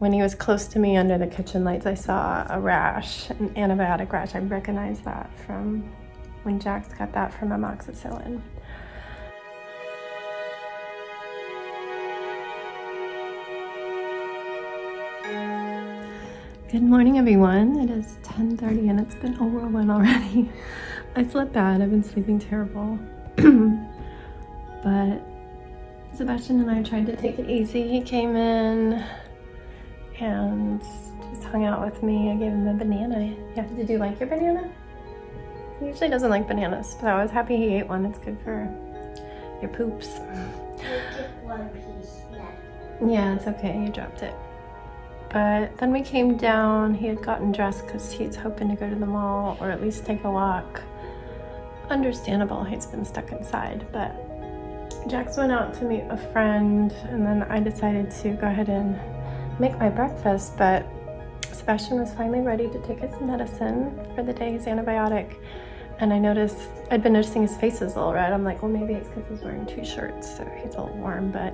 when he was close to me under the kitchen lights, I saw a rash, an antibiotic rash. I recognized that from when Jax got that from amoxicillin. Good morning, everyone. It is 10:30 and it's been a whirlwind already. I slept bad. I've been sleeping terrible. But Sebastian and I tried to take it easy. He came in and just hung out with me. I gave him a banana. Yeah, did you like your banana? He usually doesn't like bananas, but I was happy he ate one. It's good for your poops. One piece left. Yeah, it's okay. You dropped it. But then we came down. He had gotten dressed because he's hoping to go to the mall or at least take a walk. Understandable, he's been stuck inside, but Jax went out to meet a friend, and then I decided to go ahead and make my breakfast, but Sebastian was finally ready to take his medicine for the day, his antibiotic, and I'd been noticing his face was a little red. I'm like, well, maybe it's because he's wearing 2 shirts, so he's a little warm, but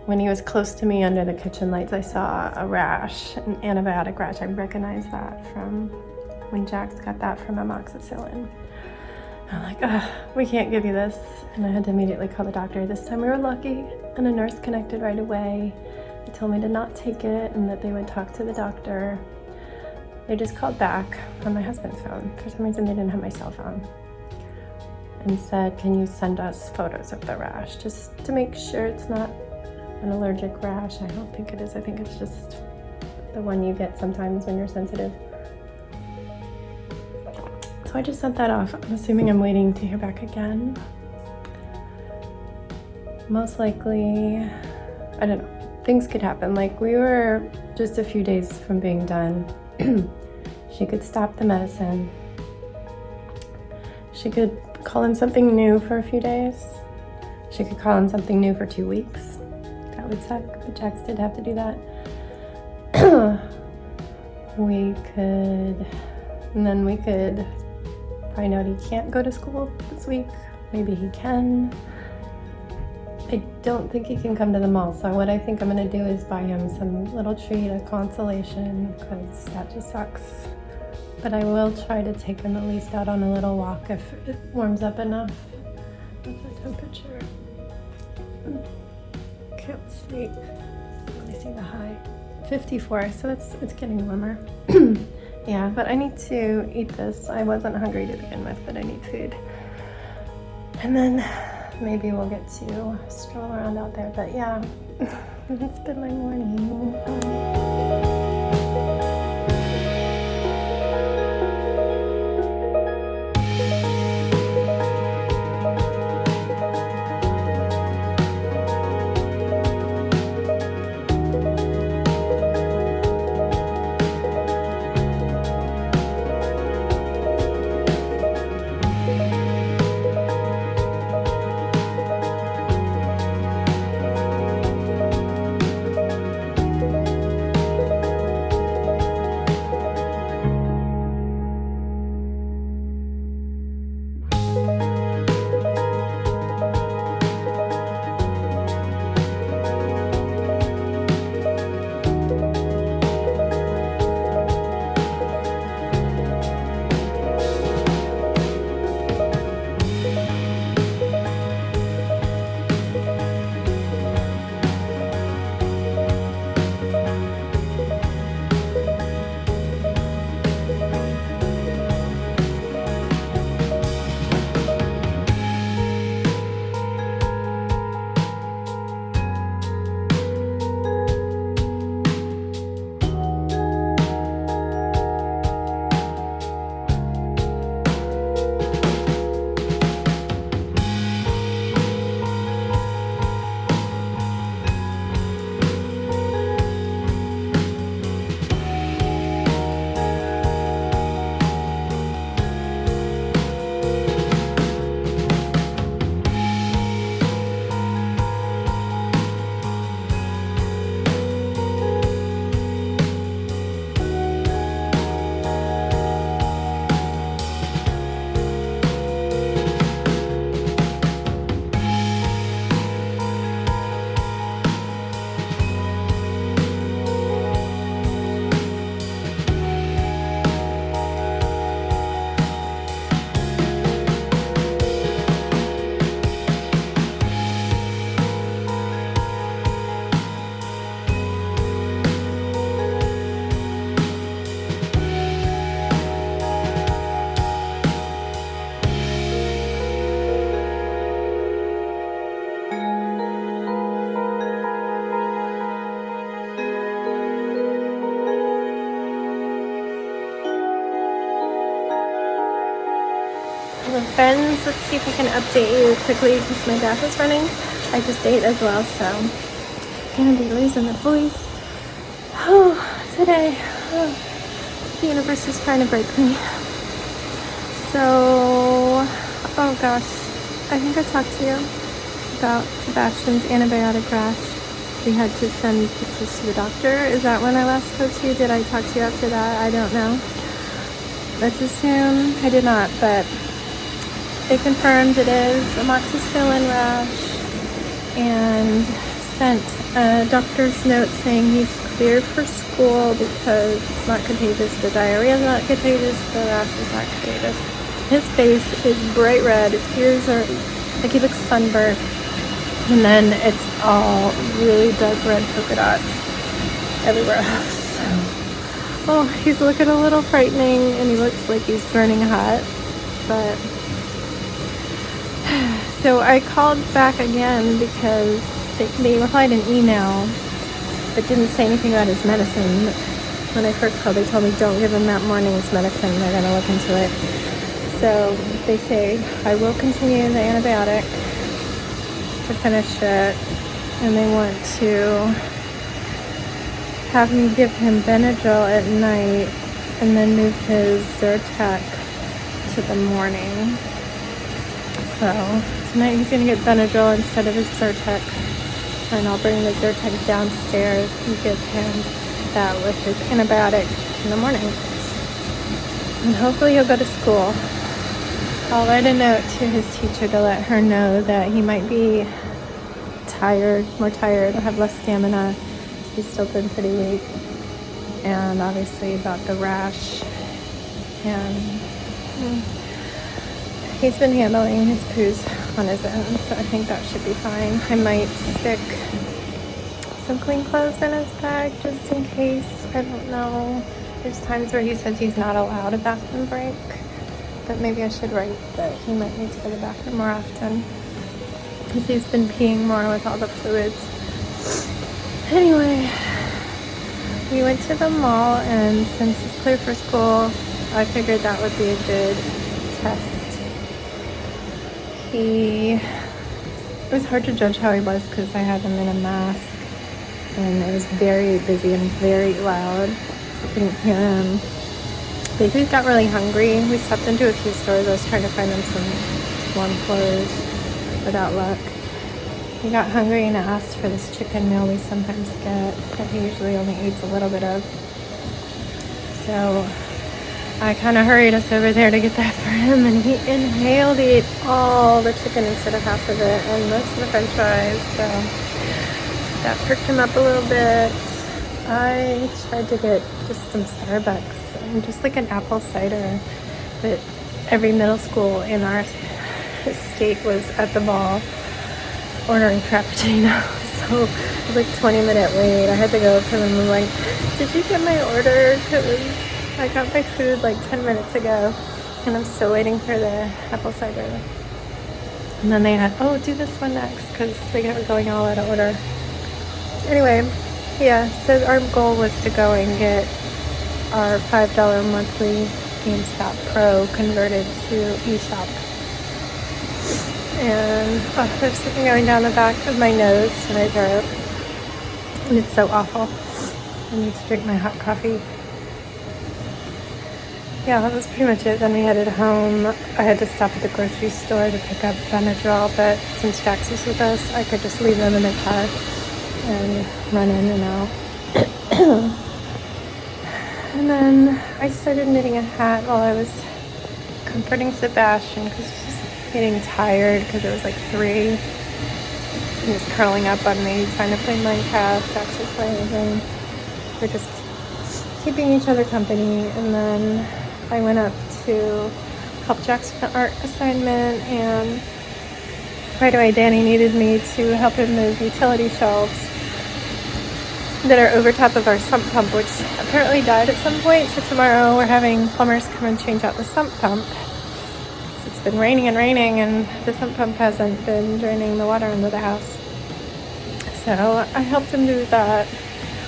when he was close to me under the kitchen lights, I saw a rash, an antibiotic rash. I recognized that from when Jax got that from amoxicillin. I'm like, we can't give you this. And I had to immediately call the doctor. This time we were lucky, and a nurse connected right away. They told me to not take it and that they would talk to the doctor. They just called back on my husband's phone. For some reason, they didn't have my cell phone. And said, can you send us photos of the rash? Just to make sure it's not an allergic rash. I don't think it is. I think it's just the one you get sometimes when you're sensitive. So I just sent that off. I'm assuming I'm waiting to hear back again. Most likely, I don't know, things could happen. Like, we were just a few days from being done. She could stop the medicine. She could call in something new for a few days. She could call in something new for 2 weeks. That would suck, but Jax did have to do that. We could find out he can't go to school this week. Maybe he can. I don't think he can come to the mall, so what I think I'm gonna do is buy him some little treat, a consolation, because that just sucks. But I will try to take him at least out on a little walk if it warms up enough. What's the temperature? Can't see. Let me see the high. 54, so it's getting warmer. Yeah, but I need to eat this. I wasn't hungry to begin with, but I need food. And then maybe we'll get to stroll around out there. But yeah, it's been my morning. couple of friends. Let's see if I can update you quickly because my bath is running. I just ate as well, so gonna be losing the voice. Oh, today, the universe is trying to break me. So, oh gosh, I think I talked to you about Sebastian's antibiotic rash. We had to send pictures to the doctor. Is that when I last spoke to you? Did I talk to you after that? I don't know. Let's assume I did not, but they confirmed it is amoxicillin rash and sent a doctor's note saying he's clear for school because it's not contagious. The diarrhea is not contagious. The rash is not contagious. His face is bright red. His ears are like he looks sunburnt. And then it's all really dark red polka dots everywhere else. Oh, he's looking a little frightening and he looks like he's burning hot. But so I called back again because they replied an email but didn't say anything about his medicine. When I first called, they told me don't give him that morning's medicine. They're going to look into it. So they say I will continue the antibiotic to finish it, and they want to have me give him Benadryl at night and then move his Zyrtec to the morning. So tonight he's going to get Benadryl instead of his Zyrtec, and I'll bring the Zyrtec downstairs and give him that with his antibiotic in the morning. And hopefully he'll go to school. I'll write a note to his teacher to let her know that he might be tired, more tired, have less stamina. He's still been pretty weak. And obviously about the rash. And he's been handling his poos on his own, so I think that should be fine. I might stick some clean clothes in his bag just in case. I don't know. There's times where he says he's not allowed a bathroom break. But maybe I should write that he might need to go to the bathroom more often because he's been peeing more with all the fluids. Anyway, we went to the mall, and since he's clear for school, I figured that would be a good test. It was hard to judge how he was because I had him in a mask and it was very busy and very loud. I couldn't hear him. But he got really hungry. We stepped into a few stores. I was trying to find him some warm clothes without luck. He got hungry and asked for this chicken meal we sometimes get that he usually only eats a little bit of. So I kind of hurried us over there to get that for him, and he inhaled, he ate all the chicken instead of half of it and most of the french fries. So that perked him up a little bit. I tried to get just some Starbucks and just like an apple cider, but every middle school in our state was at the mall ordering Frappuccino. So it was like 20-minute wait. I had to go up to them and like, did you get my order? I got my food like 10 minutes ago and I'm still waiting for the apple cider. And then they had, oh, do this one next because they were going all out of order. Anyway, yeah, so our goal was to go and get our $5 monthly GameStop Pro converted to eShop. And there's something going down the back of my nose and my throat. And it's so awful. I need to drink my hot coffee. Yeah, that was pretty much it. Then we headed home. I had to stop at the grocery store to pick up Benadryl, but since Jax was with us, I could just leave them in the car and run in and out. And then I started knitting a hat while I was comforting Sebastian because he was just getting tired because it was like 3. He was curling up on me trying to play Minecraft, Jax was playing with him. We're just keeping each other company. And then I went up to help Jax with the art assignment, and right away Danny needed me to help him move utility shelves that are over top of our sump pump, which apparently died at some point. So tomorrow we're having plumbers come and change out the sump pump. It's been raining and raining, and the sump pump hasn't been draining the water into the house. So I helped him do that.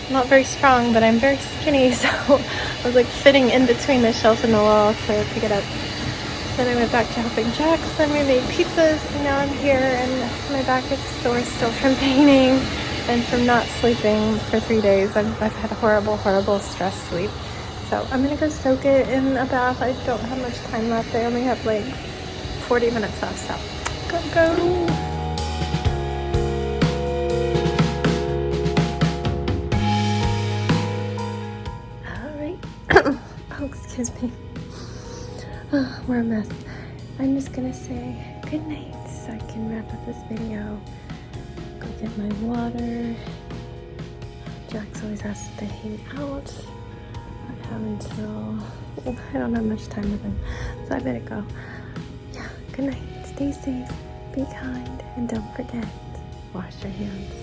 I'm not very strong, but I'm very skinny, so I was like fitting in between the shelf and the wall to pick it up. Then I went back to helping Jax. Then we made pizzas, and now I'm here, and my back is sore still from painting and from not sleeping for 3 days. I've had horrible stress sleep. So I'm gonna go soak it in a bath. I don't have much time left. I only have like 40 minutes left, so go. Oh, excuse me. Oh, we're a mess. I'm just gonna say good night so I can wrap up this video. Go get my water. Jax always has to hang out. I have until, I don't have much time with him, so I better go. Yeah, good night. Stay safe, be kind, and don't forget, wash your hands.